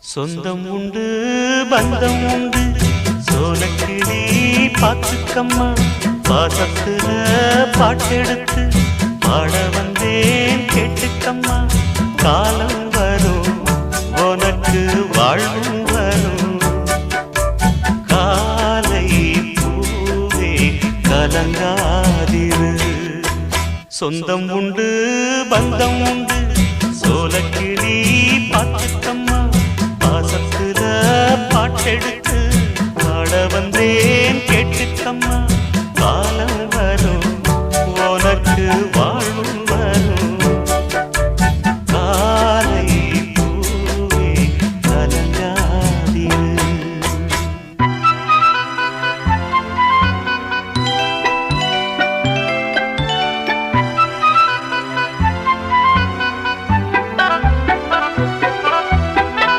சொந்தம் உண்டு பந்தம் உண்டு சோலக்கிளி பாத்துக்கம்மா பாசத்துல பாட்டெடுத்து பாட வந்தேன் கேட்டுக்கம்மா காலம் வரும் உனக்கு வாழ்வும் வரும் காலை பூவே கலங்காதிரு சொந்தம் உண்டு பந்தம் உண்டு சோலக்கிளி பாத்துக்கம்மா பாசத்துல பாட்டெடுத்து